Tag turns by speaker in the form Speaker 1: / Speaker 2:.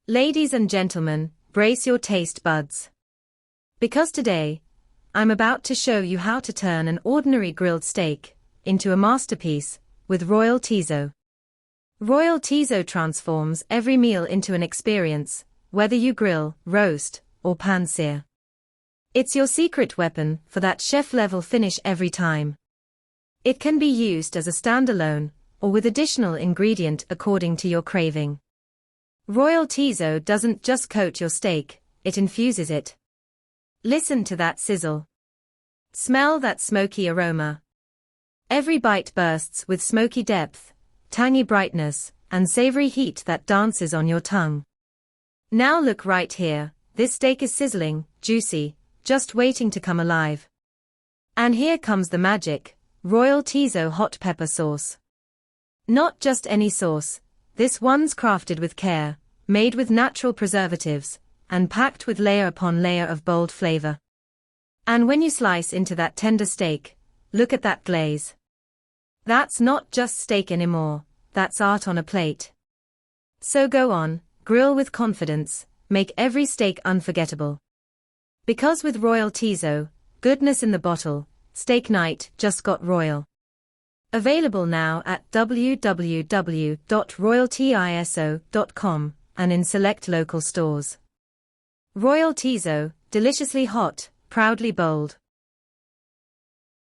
Speaker 1: Ladies and gentlemen, brace your taste buds. Because today, I'm about to show you how to turn an ordinary grilled steak into a masterpiece with Royal Tiso. Royal Tiso transforms every meal into an experience, whether you grill, roast, or pan-sear. It's your secret weapon for that chef-level finish every time. It can be used as a standalone, or with additional ingredient according to your craving. Royal Tiso doesn't just coat your steak, it infuses it. Listen to that sizzle. Smell that smoky aroma. Every bite bursts with smoky depth, tangy brightness, and savory heat that dances on your tongue. Now look right here, this steak is sizzling, juicy, just waiting to come alive. And here comes the magic, Royal Tiso hot pepper sauce. Not just any sauce, this one's crafted with care, made with natural preservatives, and packed with layer upon layer of bold flavor. And when you slice into that tender steak, look at that glaze. That's not just steak anymore, that's art on a plate. So go on, grill with confidence, make every steak unforgettable. Because with Royal Tiso, goodness in the bottle, steak night just got royal. Available now at www.royaltiso.com and in select local stores. Royal Tiso, deliciously hot, proudly bold.